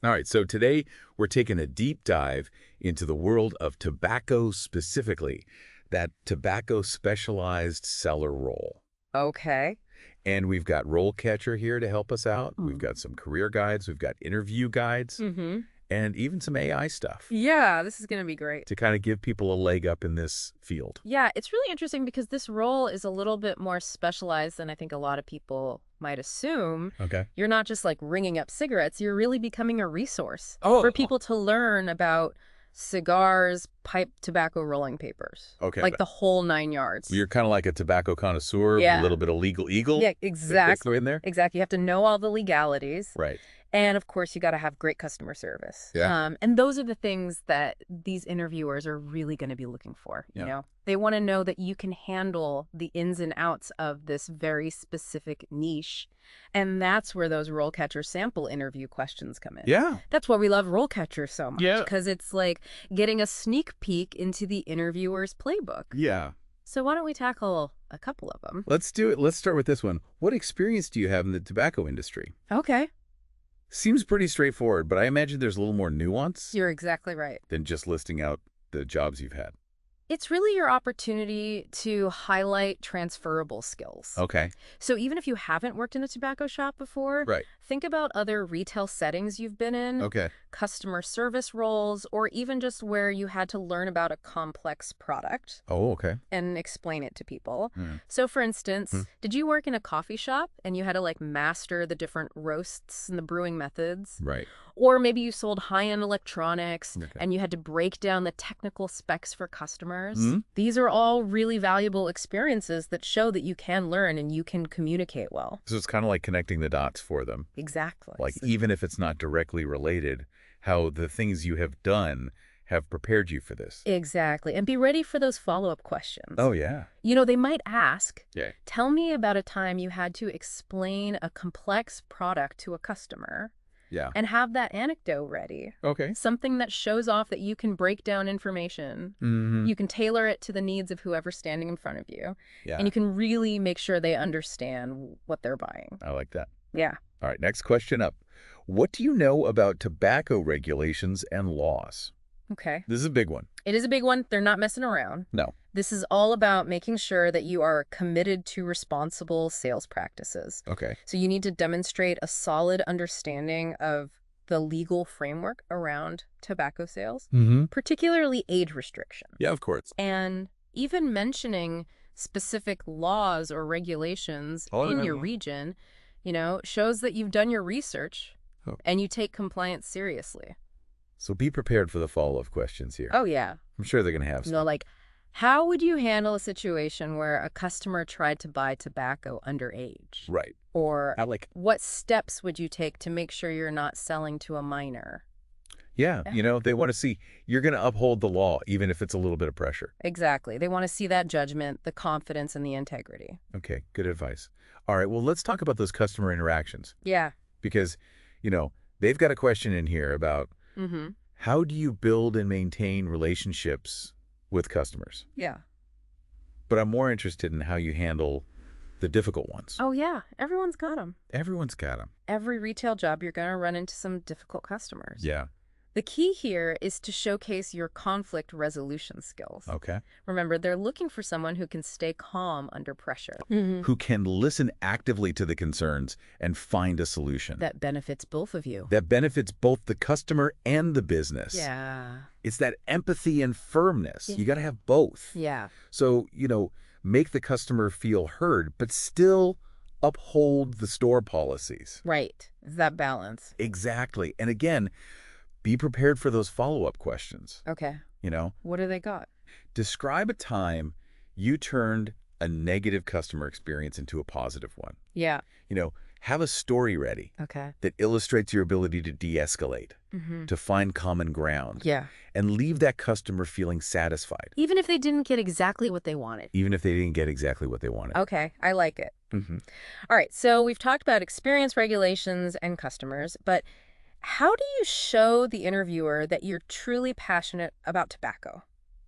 All right, so today we're taking a deep dive into the world of tobacco specifically, that tobacco specialized seller role. Okay. And we've got RoleCatcher here to help us out. We've got some career guides, we've got interview guides, Mm-hmm. and even some AI stuff Yeah, this is going to be great. to kind of give people a leg up in this field. Yeah, it's really interesting because this role is a little bit more specialized than I think a lot of people might assume. Okay. You're not just like ringing up cigarettes, you're really becoming a resource Oh. for people to learn about cigars, pipe tobacco, rolling papers. Okay. Like the whole 9 yards. You're kind of like a tobacco connoisseur, Yeah. a little bit of legal eagle. Yeah, That's exactly. in there. Exactly. You have to know all the legalities. Right. And of course, you got to have great customer service. Yeah. And those are the things that these interviewers are really going to be looking for. Yeah. You know, they want to know that you can handle the ins and outs of this very specific niche. And that's where those RoleCatcher sample interview questions come in. Yeah. That's why we love RoleCatcher so much. Yeah. Because it's like getting a sneak peek into the interviewer's playbook. Yeah. So why don't we tackle a couple of them? Let's do it. Let's start with this one. What experience do you have in the tobacco industry? Okay. Seems pretty straightforward, but I imagine there's a little more nuance You're exactly right. than just listing out the jobs you've had. It's really your opportunity to highlight transferable skills. Okay. So even if you haven't worked in a tobacco shop before, Right. think about other retail settings you've been in, Okay. customer service roles, or even just where you had to learn about a complex product Oh, okay. and explain it to people. Mm. So for instance, did you work in a coffee shop and you had to like master the different roasts and the brewing methods? Right. Or maybe you sold high-end electronics Okay. and you had to break down the technical specs for customers. Mhm. These are all really valuable experiences that show that you can learn and you can communicate well. So it's kind of like connecting the dots for them. Exactly. Like even if it's not directly related, how the things you have done have prepared you for this. Exactly. And be ready for those follow-up questions. Oh, yeah. You know, they might ask, Yeah. tell me about a time you had to explain a complex product to a customer. Yeah. And have that anecdote ready. Okay. Something that shows off that you can break down information. Mm-hmm. You can tailor it to the needs of whoever's standing in front of you. Yeah. And you can really make sure they understand what they're buying. I like that. Yeah. All right. Next question up. What do you know about tobacco regulations and laws? Okay. This is a big one. It is a big one. They're not messing around. No. This is all about making sure that you are committed to responsible sales practices. Okay. So you need to demonstrate a solid understanding of the legal framework around tobacco sales, Mm-hmm. particularly age restriction. Yeah, of course. And even mentioning specific laws or regulations in your region, you know, shows that you've done your research and you take compliance seriously. So be prepared for the follow-up questions here. Oh, yeah. I'm sure they're going to have some. You know, like, how would you handle a situation where a customer tried to buy tobacco underage? Right. Or like, what steps would you take to make sure you're not selling to a minor? yeah, you know, they want to see you're going to uphold the law, even if it's a little bit of pressure. Exactly. They want to see that judgment, the confidence, and the integrity. Okay, good advice. All right, well, let's talk about those customer interactions. Yeah. Because, you know, they've got a question in here about how do you build and maintain relationships with customers? Yeah. But I'm more interested in how you handle the difficult ones. Oh, yeah. Everyone's got them. Everyone's got them. Every retail job, you're going to run into some difficult customers. Yeah. The key here is to showcase your conflict resolution skills. Okay. Remember, they're looking for someone who can stay calm under pressure. Who can listen actively to the concerns and find a solution. That benefits both of you. That benefits both the customer and the business. Yeah. It's that empathy and firmness. You got to have both. Yeah. So, you know, make the customer feel heard, but still uphold the store policies. Right. It's that balance. Exactly. And again, be prepared for those follow-up questions. Okay. You know, What do they got? describe a time you turned a negative customer experience into a positive one. Yeah. You know, have a story ready Okay. that illustrates your ability to de-escalate, to find common ground, Yeah. and leave that customer feeling satisfied, Even if they didn't get exactly what they wanted. even if they didn't get exactly what they wanted. Okay. I like it. Mm-hmm. All right. So we've talked about experience, regulations, and customers, but how do you show the interviewer that you're truly passionate about tobacco?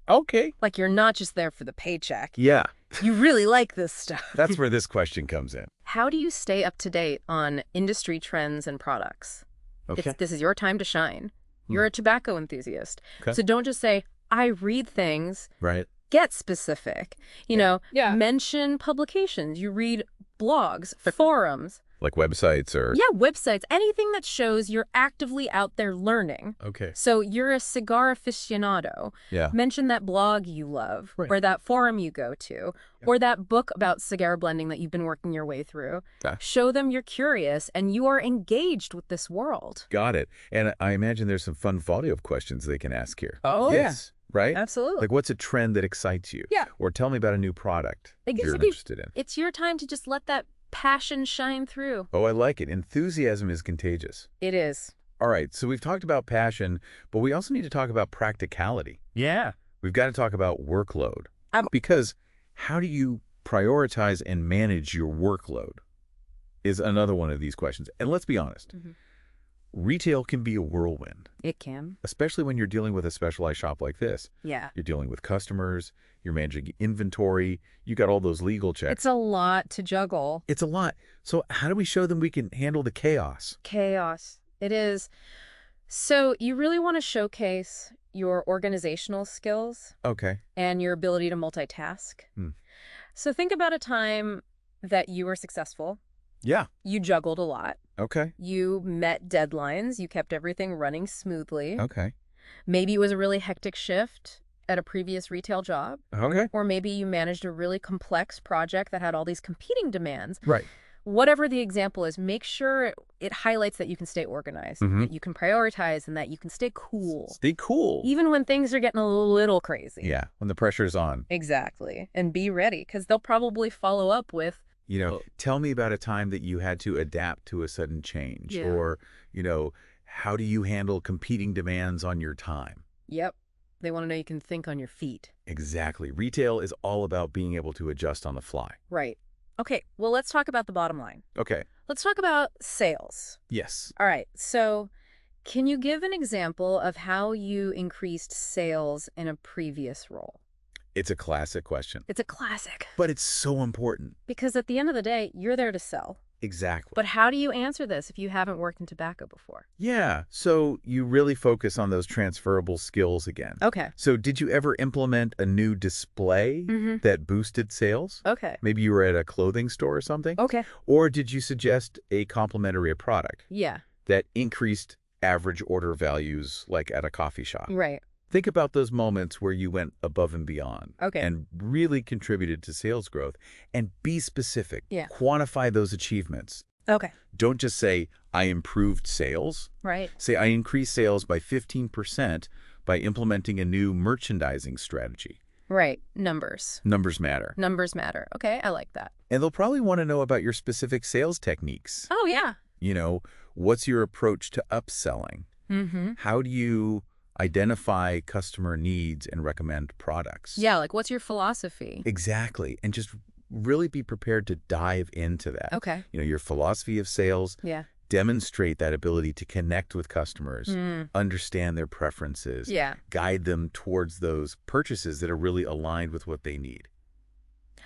Okay. Like you're not just there for the paycheck. Yeah, You really like this stuff. that's where this question comes in. How do you stay up to date on industry trends and products? Okay. This is your time to shine. You're a tobacco enthusiast. Okay. So don't just say, I read things. Right. Get specific. Mention publications. You read blogs, forums. Like websites or... Yeah, websites. Anything that shows you're actively out there learning. Okay. So you're a cigar aficionado. Yeah. Mention that blog you love, or that forum you go to, or that book about cigar blending that you've been working your way through. Show them you're curious and you are engaged with this world. Got it. And I imagine there's some fun follow-up questions they can ask here. Oh, yes. Right? Absolutely. Like, what's a trend that excites you? Yeah. Or tell me about a new product you're interested in. It's your time to just let that passion shine through. Oh, I like it. Enthusiasm is contagious. It is. All right, so we've talked about passion, but we also need to talk about practicality. Yeah. We've got to talk about workload. Because how do you prioritize and manage your workload is another one of these questions. And let's be honest, retail can be a whirlwind. It can. Especially when you're dealing with a specialized shop like this. Yeah. You're dealing with customers, you're managing inventory, you got all those legal checks. It's a lot to juggle. It's a lot. So how do we show them we can handle the chaos? Chaos. It is. So you really want to showcase your organizational skills. Okay. And your ability to multitask. So think about a time that you were successful. Yeah. You juggled a lot. Okay. You met deadlines. You kept everything running smoothly. Okay. Maybe it was a really hectic shift at a previous retail job. Okay. Or maybe you managed a really complex project that had all these competing demands. Right. Whatever the example is, make sure it highlights that you can stay organized, that you can prioritize, and that you can stay cool. Stay cool. Even when things are getting a little crazy. Yeah, when the pressure's on. Exactly. And be ready, because they'll probably follow up with, tell me about a time that you had to adapt to a sudden change. Yeah. Or, how do you handle competing demands on your time? Yep. They want to know you can think on your feet. Exactly. Retail is all about being able to adjust on the fly. Right. Okay, well, let's talk about the bottom line. Okay. Let's talk about sales. Yes. All right, so can you give an example of how you increased sales in a previous role? It's a classic question. It's a classic. But it's so important. Because at the end of the day, you're there to sell. Exactly. But how do you answer this if you haven't worked in tobacco before? Yeah, so you really focus on those transferable skills again. Okay. So did you ever implement a new display that boosted sales? Okay. Maybe you were at a clothing store or something? Okay. Or did you suggest a complimentary product? Yeah. That increased average order values like at a coffee shop? Right. Think about those moments where you went above and beyond. Okay. And really contributed to sales growth. And be specific. Yeah. Quantify those achievements. Okay. Don't just say, I improved sales. Right. Say, I increased sales by 15% by implementing a new merchandising strategy. Right. Numbers. Numbers matter. Numbers matter. Okay, I like that. And they'll probably want to know about your specific sales techniques. Oh, yeah. What's your approach to upselling? How do you identify customer needs and recommend products? Yeah, like what's your philosophy? Exactly. And just really be prepared to dive into that. Okay. Your philosophy of sales. Yeah. Demonstrate that ability to connect with customers, understand their preferences, guide them towards those purchases that are really aligned with what they need.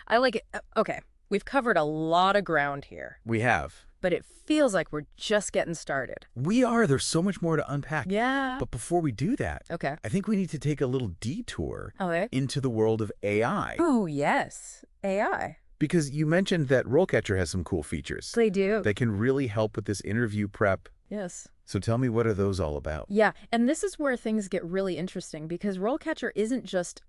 I like it. Okay. We've covered a lot of ground here. We have. But it feels like we're just getting started. We are. There's so much more to unpack. Yeah. But before we do that, okay, I think we need to take a little detour okay. into the world of AI. Oh, yes. AI. Because you mentioned that RoleCatcher has some cool features. They do. That can really help with this interview prep. Yes. So tell me, what are those all about? Yeah, and this is where things get really interesting because RoleCatcher isn't just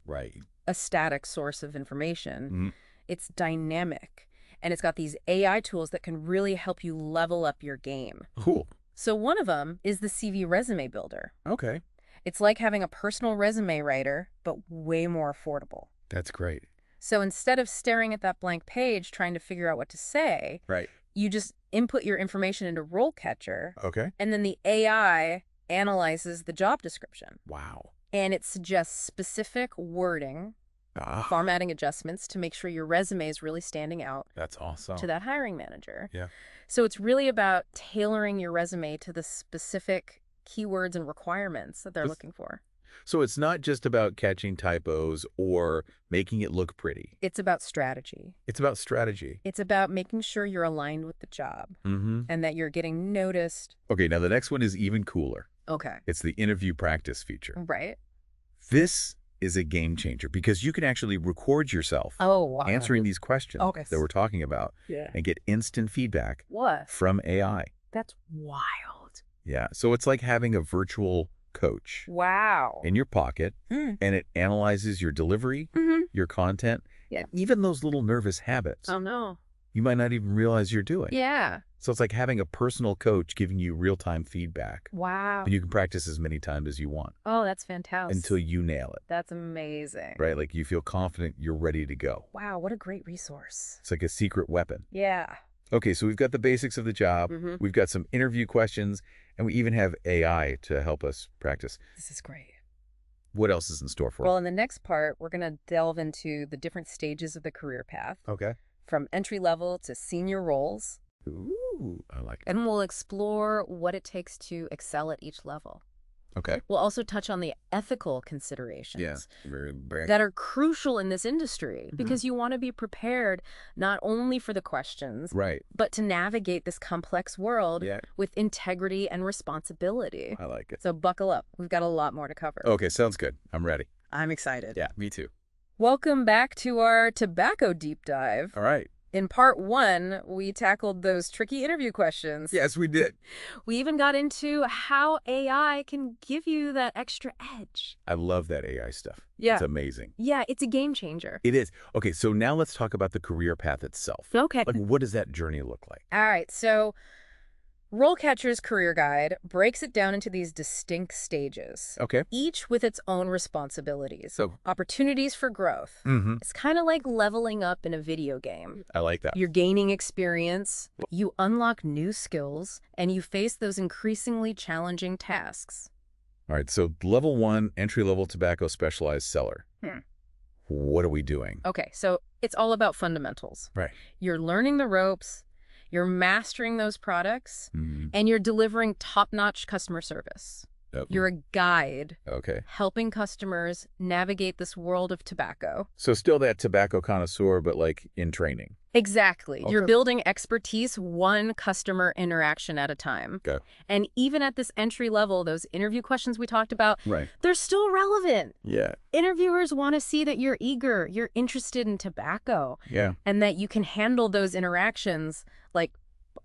a static source of information. It's dynamic. And it's got these AI tools that can really help you level up your game. Cool. So one of them is the CV Resume Builder. Okay. It's like having a personal resume writer, but way more affordable. That's great. So instead of staring at that blank page trying to figure out what to say, you just input your information into RoleCatcher. Okay. And then the AI analyzes the job description. Wow. And it suggests specific wording, formatting adjustments to make sure your resume is really standing out. That's awesome. To that hiring manager. Yeah. So it's really about tailoring your resume to the specific keywords and requirements that they're looking for. So it's not just about catching typos or making it look pretty. It's about strategy. It's about strategy. It's about making sure you're aligned with the job and that you're getting noticed. Okay, now the next one is even cooler. Okay. It's the interview practice feature. Right. This is a game changer because you can actually record yourself wow. answering these questions that we're talking about and get instant feedback from AI. That's wild. Yeah, so it's like having a virtual coach in your pocket, and it analyzes your delivery, your content, even those little nervous habits. Oh, no. You might not even realize you're doing. Yeah. So it's like having a personal coach giving you real-time feedback. Wow. And you can practice as many times as you want. Oh, that's fantastic. Until you nail it. That's amazing. Right? Like you feel confident you're ready to go. Wow, what a great resource. It's like a secret weapon. Yeah. Okay, so we've got the basics of the job. We've got some interview questions, and we even have AI to help us practice. This is great. What else is in store for us? Well, in the next part, we're going to delve into the different stages of the career path. Okay. From entry level to senior roles. Ooh, I like it. And we'll explore what it takes to excel at each level. Okay. We'll also touch on the ethical considerations very that are crucial in this industry because you want to be prepared not only for the questions, but to navigate this complex world with integrity and responsibility. I like it. So buckle up. We've got a lot more to cover. Okay, sounds good. I'm ready. I'm excited. Yeah, me too. Welcome back to our tobacco deep dive. All right. In part 1, we tackled those tricky interview questions. Yes, we did. We even got into how AI can give you that extra edge. I love that AI stuff. Yeah. It's amazing. Yeah, it's a game changer. It is. Okay, so now let's talk about the career path itself. Okay. Like, what does that journey look like? All right, so RoleCatcher's Career Guide breaks it down into these distinct stages. Okay. Each with its own responsibilities. So, opportunities for growth. It's kind of like leveling up in a video game. I like that. You're gaining experience, you unlock new skills, and you face those increasingly challenging tasks. All right, so level 1, entry-level tobacco specialized seller. What are we doing? Okay, so it's all about fundamentals. Right. You're learning the ropes, you're mastering those products, and you're delivering top-notch customer service. You're a guide helping customers navigate this world of tobacco. So still that tobacco connoisseur, but like in training. Exactly. Okay. You're building expertise one customer interaction at a time. Okay. And even at this entry level, those interview questions we talked about, they're still relevant. Yeah. Interviewers want to see that you're eager, you're interested in tobacco. Yeah. And that you can handle those interactions like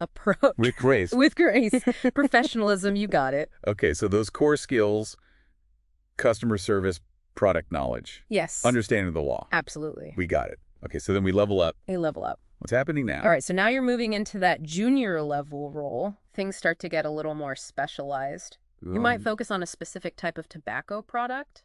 approach. With grace. With grace. Professionalism, you got it. Okay, so those core skills, customer service, product knowledge. Yes. Understanding the law. Absolutely. We got it. Okay, so then we level up. We level up. What's happening now? All right, so now you're moving into that junior level role. Things start to get a little more specialized. You might focus on a specific type of tobacco product.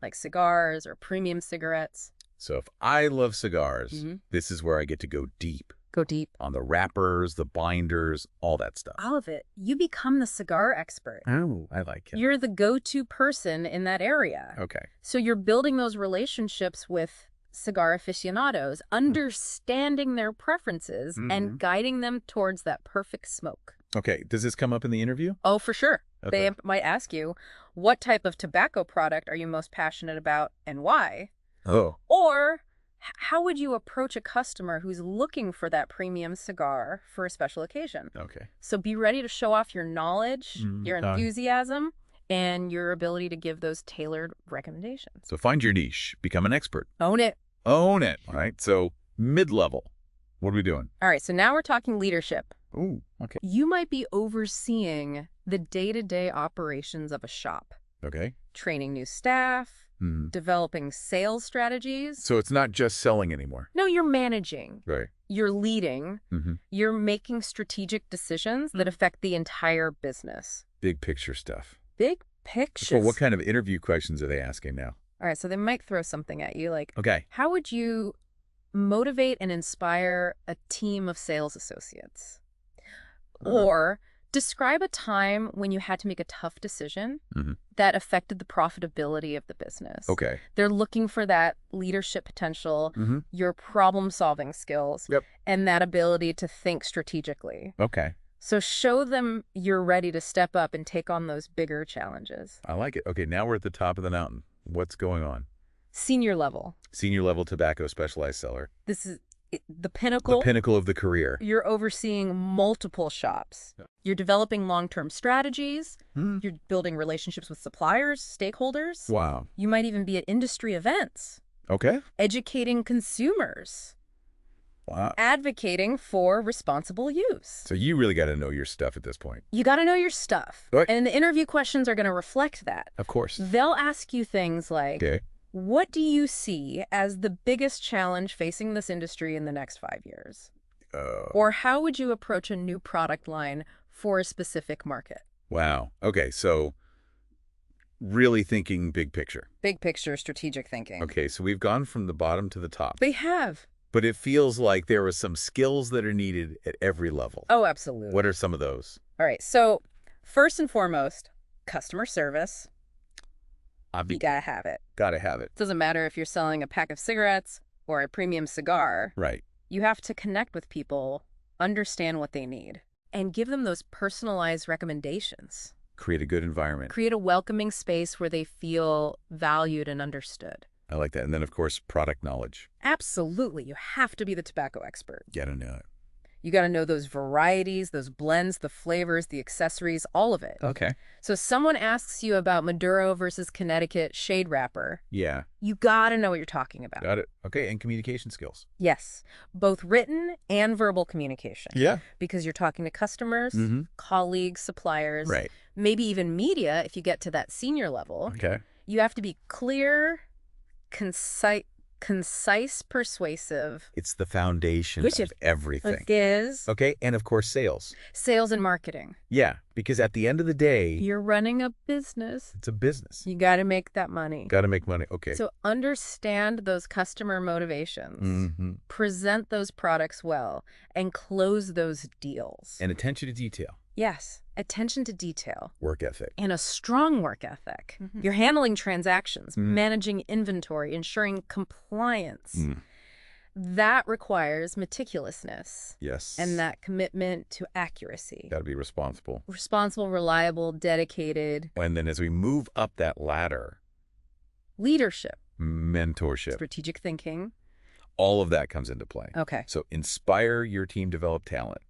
Like cigars or premium cigarettes. So if I love cigars, this is where I get to go deep. Go deep. On the wrappers, the binders, all that stuff. All of it. You become the cigar expert. Oh, I like it. You're the go-to person in that area. Okay. So you're building those relationships with cigar aficionados, understanding their preferences, and guiding them towards that perfect smoke. Okay. Does this come up in the interview? Oh, for sure. Okay. They might ask you, what type of tobacco product are you most passionate about and why? Oh. Or how would you approach a customer who's looking for that premium cigar for a special occasion? Okay. So be ready to show off your knowledge, your enthusiasm, and your ability to give those tailored recommendations. So find your niche. Become an expert. Own it. Own it. All right. So mid-level. What are we doing? All right. So now we're talking leadership. Ooh, okay. You might be overseeing the day-to-day operations of a shop. Okay. Training new staff, developing sales strategies. So it's not just selling anymore. No, you're managing. Right. You're leading. You're making strategic decisions that affect the entire business. Big picture stuff. Big picture. So what kind of interview questions are they asking now? All right, so they might throw something at you like, okay, how would you motivate and inspire a team of sales associates? Or describe a time when you had to make a tough decision that affected the profitability of the business. Okay. They're looking for that leadership potential, your problem-solving skills, and that ability to think strategically. Okay. So show them you're ready to step up and take on those bigger challenges. I like it. Okay, now we're at the top of the mountain. What's going on? Senior level. Senior level tobacco specialized seller. This is the pinnacle. The pinnacle of the career. You're overseeing multiple shops. Yeah. You're developing long-term strategies. You're building relationships with suppliers, stakeholders. Wow. You might even be at industry events. Okay. Educating consumers. Wow. Advocating for responsible use. So you really got to know your stuff at this point. You got to know your stuff. Right. And the interview questions are going to reflect that. Of course. They'll ask you things like, okay, what do you see as the biggest challenge facing this industry in the next 5 years? Or how would you approach a new product line for a specific market? Wow. Okay, so really thinking big picture. Big picture, strategic thinking. Okay, so we've gone from the bottom to the top. They have. But it feels like there are some skills that are needed at every level. Oh, absolutely. What are some of those? All right, so first and foremost, customer service. You gotta have it. Gotta have it. Doesn't matter if you're selling a pack of cigarettes or a premium cigar. Right. You have to connect with people, understand what they need, and give them those personalized recommendations. Create a good environment. Create a welcoming space where they feel valued and understood. I like that. And then, of course, product knowledge. Absolutely. You have to be the tobacco expert. Gotta know it. You got to know those varieties, those blends, the flavors, the accessories, all of it. Okay. So someone asks you about Maduro versus Connecticut shade wrapper. Yeah. You got to know what you're talking about. Got it. Okay, and communication skills. Yes. Both written and verbal communication. Yeah. Because you're talking to customers, colleagues, suppliers, right, maybe even media if you get to that senior level. Okay. You have to be clear, concise, persuasive. It's the foundation of everything. It is. Okay, and of course, sales. Sales and marketing. Yeah, because at the end of the day... You're running a business. It's a business. You got to make that money. Got to make money. Okay. So understand those customer motivations. Present those products well, and close those deals. And attention to detail. Yes. Attention to detail. Work ethic. And a strong work ethic. You're handling transactions, managing inventory, ensuring compliance. That requires meticulousness. Yes. And that commitment to accuracy. Got to be responsible. Responsible, reliable, dedicated. And then as we move up that ladder... Leadership. Mentorship. Strategic thinking. All of that comes into play. Okay. So inspire your team, develop talent.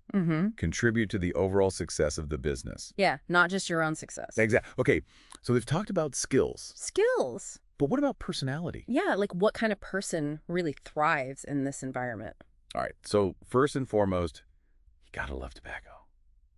Contribute to the overall success of the business. Yeah, not just your own success. Exactly. Okay, so we've talked about skills. Skills. But what about personality? Yeah, like what kind of person really thrives in this environment? All right, so first and foremost, you gotta love tobacco.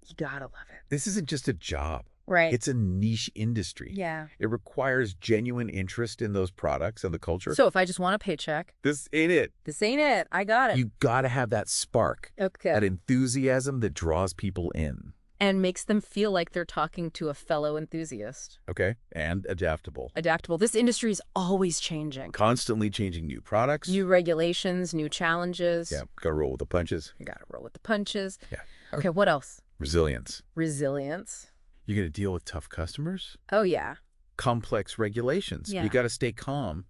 You gotta love it. This isn't just a job. Right. It's a niche industry. Yeah. It requires genuine interest in those products and the culture. So if I just want a paycheck. This ain't it. This ain't it. I got it. You got to have that spark. Okay. That enthusiasm that draws people in. And makes them feel like they're talking to a fellow enthusiast. Okay. And adaptable. Adaptable. This industry is always changing. Constantly changing new products. New regulations, new challenges. Yeah. Got to roll with the punches. You got to roll with the punches. Yeah. Okay, what else? Resilience. Resilience. You're going to deal with tough customers? Oh, yeah. Complex regulations. Yeah. You got to stay calm.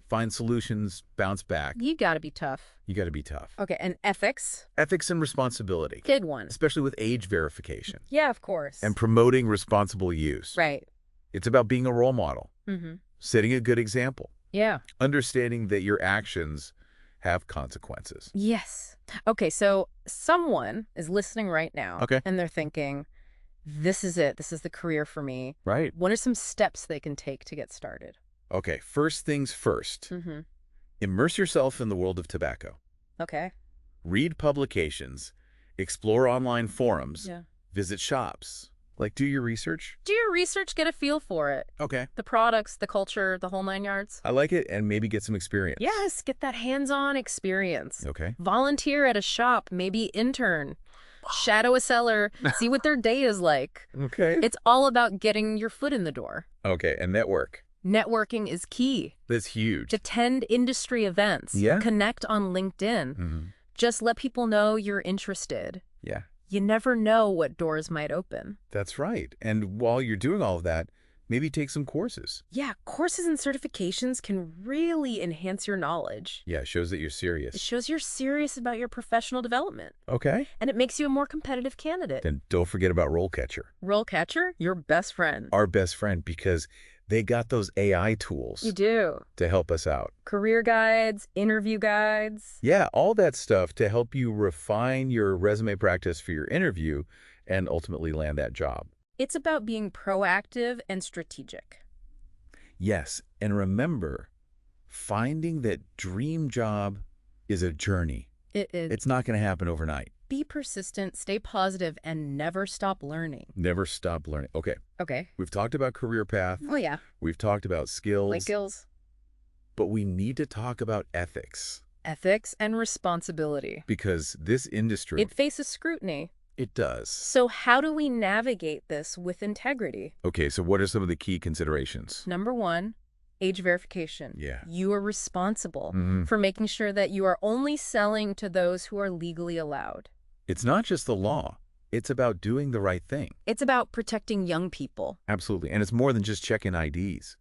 Find solutions, bounce back. You got to be tough. You got to be tough. Okay, and ethics? Ethics and responsibility. Good one. Especially with age verification. Yeah, of course. And promoting responsible use. Right. It's about being a role model. Setting a good example. Yeah. Understanding that your actions have consequences. Yes. Okay, so someone is listening right now. Okay. And they're thinking, this is it. This is the career for me. Right. What are some steps they can take to get started? Okay, first things first. Immerse yourself in the world of tobacco. Okay. Read publications. Explore online forums. Yeah. Visit shops. Like, do your research. Do your research, get a feel for it. Okay. The products, the culture, the whole 9 yards. I like it, and maybe get some experience. Yes, get that hands-on experience. Okay. Volunteer at a shop, maybe intern. Shadow a seller, see what their day is like. Okay. It's all about getting your foot in the door. Okay, and network. Networking is key. That's huge. Attend industry events. Yeah. Connect on LinkedIn. Just let people know you're interested. Yeah. You never know what doors might open. That's right. And while you're doing all of that, Maybe take some courses. Yeah, courses and certifications can really enhance your knowledge. Yeah, it shows that you're serious. It shows you're serious about your professional development. Okay. And it makes you a more competitive candidate. Then don't forget about RoleCatcher. RoleCatcher, your best friend. Our best friend, because they got those AI tools. You do. To help us out. Career guides, interview guides. Yeah, all that stuff to help you refine your resume practice for your interview and ultimately land that job. It's about being proactive and strategic. Yes, and remember, finding that dream job is a journey. It is. It's not going to happen overnight. Be persistent, stay positive, and never stop learning. Never stop learning. Okay. Okay. We've talked about career path. Oh, yeah. We've talked about skills. Like skills. But we need to talk about ethics. Ethics and responsibility. Because this industry... It faces scrutiny. It does. So how do we navigate this with integrity? Okay, so what are some of the key considerations? Number one, age verification. Yeah. You are responsible for making sure that you are only selling to those who are legally allowed. It's not just the law. It's about doing the right thing. It's about protecting young people. Absolutely. And it's more than just checking IDs.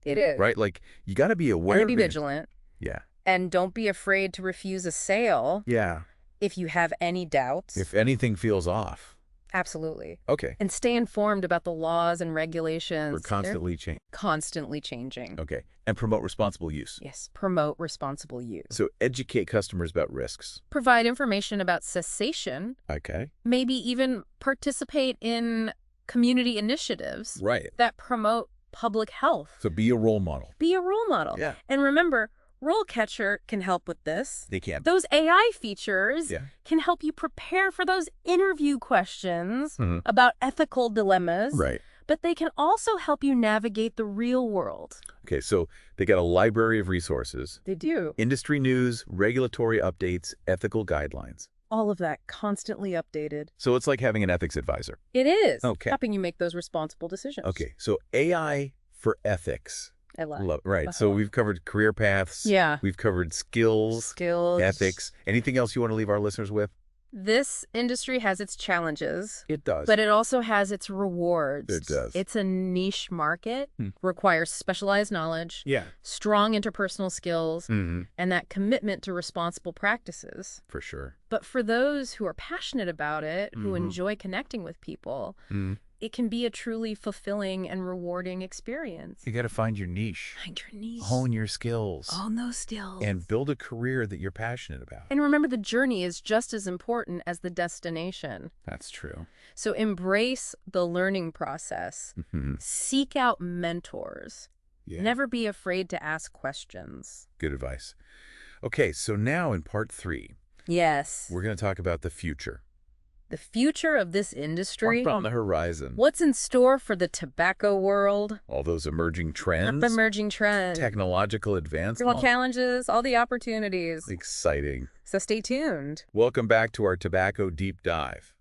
It is. Right? Like, you got to be aware. And be vigilant. Yeah. And don't be afraid to refuse a sale. Yeah. If you have any doubts. If anything feels off. Absolutely. Okay. And stay informed about the laws and regulations. We're constantly changing. Constantly changing. Okay. And promote responsible use. Yes. Promote responsible use. So educate customers about risks. Provide information about cessation. Okay. Maybe even participate in community initiatives. Right. That promote public health. So be a role model. Be a role model. Yeah. And remember, RoleCatcher can help with this. They can. Those AI features Yeah. can help you prepare for those interview questions about ethical dilemmas. Right. But they can also help you navigate the real world. Okay, so they got a library of resources. They do. Industry news, regulatory updates, ethical guidelines. All of that constantly updated. So it's like having an ethics advisor. It is. Okay. Helping you make those responsible decisions. Okay, so AI for ethics. I love it. Right. So we've covered career paths. Yeah. We've covered skills. Ethics. Anything else you want to leave our listeners with? This industry has its challenges. It does. But it also has its rewards. It does. It's a niche market, requires specialized knowledge, strong interpersonal skills, and that commitment to responsible practices. For sure. But for those who are passionate about it, who enjoy connecting with people, it can be a truly fulfilling and rewarding experience. You got to find your niche. Find your niche. Hone your skills. Hone those skills. And build a career that you're passionate about. And remember, the journey is just as important as the destination. That's true. So embrace the learning process. Seek out mentors. Yeah. Never be afraid to ask questions. Good advice. Okay, so now in part 3. Yes. We're going to talk about the future. The future of this industry. What's on the horizon? What's in store for the tobacco world? All those emerging trends. Emerging trends. Technological advancements. All challenges, all the opportunities. Exciting. So stay tuned. Welcome back to our Tobacco Deep Dive.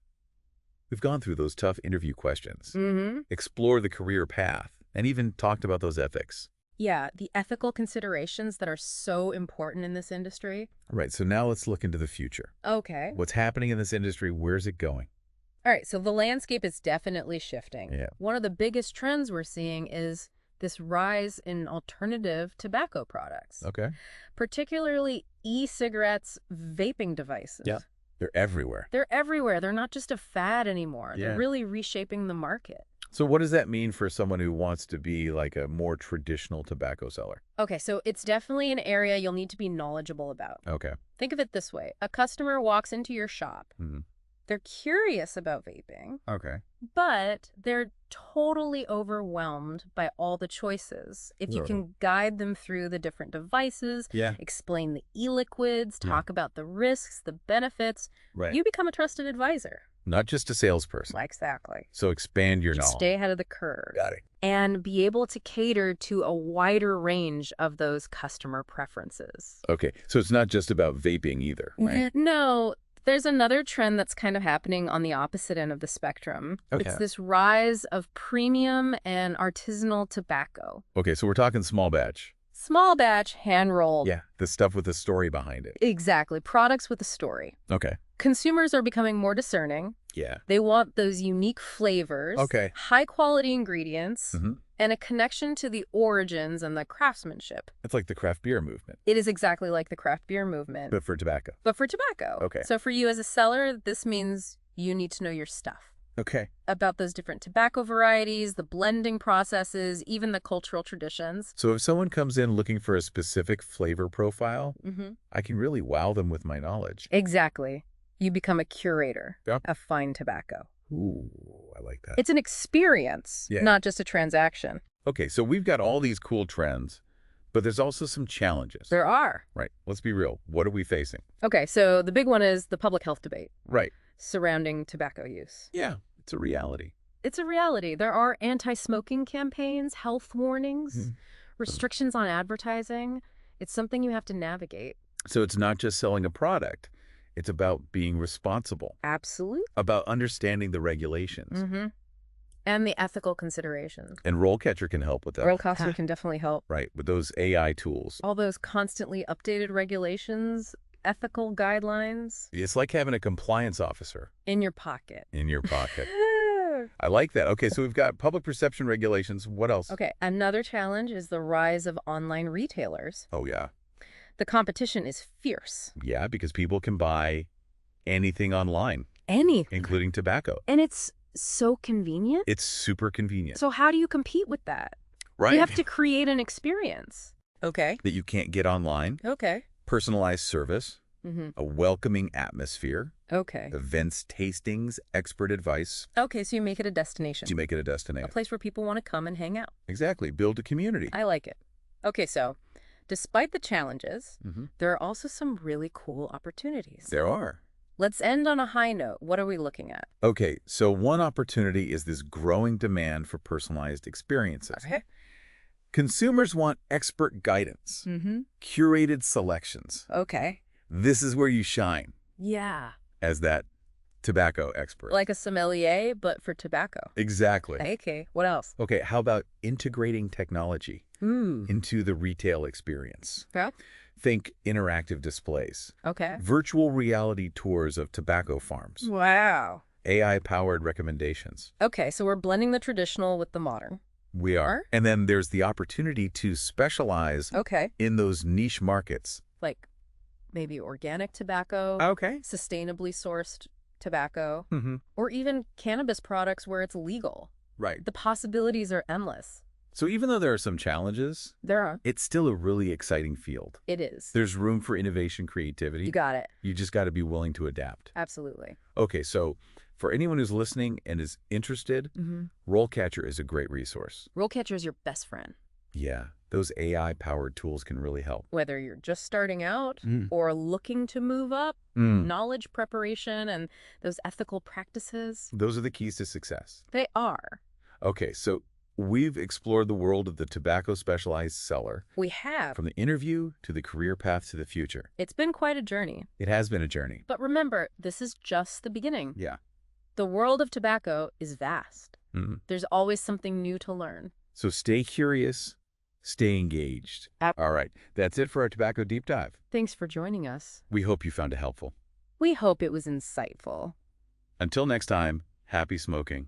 We've gone through those tough interview questions. Explore the career path, and even talked about those ethics. Yeah, the ethical considerations that are so important in this industry. Right, so now let's look into the future. Okay. What's happening in this industry? Where's it going? All right, so the landscape is definitely shifting. Yeah. One of the biggest trends we're seeing is this rise in alternative tobacco products. Okay. Particularly e-cigarettes, vaping devices. Yeah. They're everywhere. They're everywhere. They're not just a fad anymore. Yeah. They're really reshaping the market. So what does that mean for someone who wants to be like a more traditional tobacco seller? Okay, so it's definitely an area you'll need to be knowledgeable about. Okay. Think of it this way. A customer walks into your shop. They're curious about vaping. Okay. But they're totally overwhelmed by all the choices. If you can guide them through the different devices, explain the e-liquids, talk about the risks, the benefits, you become a trusted advisor. Not just a salesperson. Exactly. So expand your knowledge. Stay ahead of the curve. Got it. And be able to cater to a wider range of those customer preferences. Okay. So it's not just about vaping either, right? No. There's another trend that's kind of happening on the opposite end of the spectrum. Okay. It's this rise of premium and artisanal tobacco. Okay, so we're talking small batch. Small batch, hand-rolled. Yeah, the stuff with a story behind it. Exactly. Products with a story. Okay. Consumers are becoming more discerning. Yeah. They want those unique flavors. Okay. High-quality ingredients. and a connection to the origins and the craftsmanship. It's like the craft beer movement. It is exactly like the craft beer movement. But for tobacco. But for tobacco. Okay. So for you as a seller, this means you need to know your stuff. Okay. About those different tobacco varieties, the blending processes, even the cultural traditions. So if someone comes in looking for a specific flavor profile, I can really wow them with my knowledge. Exactly. You become a curator Yep. of fine tobacco. Ooh, I like that. It's an experience, not just a transaction. Okay, so we've got all these cool trends, but there's also some challenges. There are. Right. Let's be real. What are we facing? Okay, so the big one is the public health debate. Right. Surrounding tobacco use. Yeah, it's a reality. It's a reality. There are anti-smoking campaigns, health warnings, restrictions on advertising. It's something you have to navigate. So it's not just selling a product. It's about being responsible. Absolutely. About understanding the regulations. And the ethical considerations. And RoleCatcher can help with that. RoleCatcher can definitely help. Right, with those AI tools. All those constantly updated regulations, ethical guidelines. It's like having a compliance officer. In your pocket. In your pocket. I like that. Okay, so we've got public perception regulations. What else? Okay, another challenge is the rise of online retailers. Oh, yeah. The competition is fierce. Yeah, because people can buy anything online. Anything. Including tobacco. And it's so convenient. It's super convenient. So how do you compete with that? Right. You have to create an experience. Okay. That you can't get online. Okay. Personalized service. A welcoming atmosphere. Okay. Events, tastings, expert advice. Okay, so you make it a destination. You make it a destination. A place where people want to come and hang out. Exactly. Build a community. I like it. Okay, so despite the challenges, there are also some really cool opportunities. There are. Let's end on a high note. What are we looking at? Okay, so one opportunity is this growing demand for personalized experiences. Okay. Consumers want expert guidance, curated selections. Okay. This is where you shine. Yeah. As that tobacco expert. Like a sommelier, but for tobacco. Exactly. Okay. What else? Okay, how about integrating technology into the retail experience? Yeah. Think interactive displays. Okay. Virtual reality tours of tobacco farms. Wow. AI-powered recommendations. Okay, so we're blending the traditional with the modern. We are. And then there's the opportunity to specialize in those niche markets. Like maybe organic tobacco. Okay. Sustainably sourced tobacco. Or even cannabis products where it's legal. Right. The possibilities are endless. So even though there are some challenges, it's still a really exciting field. It is. There's room for innovation, creativity. You got it. You just got to be willing to adapt. Absolutely. Okay, so for anyone who's listening and is interested, RoleCatcher is a great resource. RoleCatcher is your best friend. Yeah, those AI-powered tools can really help. Whether you're just starting out or looking to move up, knowledge preparation and those ethical practices. Those are the keys to success. They are. Okay, so we've explored the world of the Tobacco Specialized Seller. We have. From the interview to the career path to the future. It's been quite a journey. It has been a journey. But remember, this is just the beginning. Yeah. The world of tobacco is vast. There's always something new to learn. So stay curious, stay engaged. All right, that's it for our Tobacco Deep Dive. Thanks for joining us. We hope you found it helpful. We hope it was insightful. Until next time, happy smoking.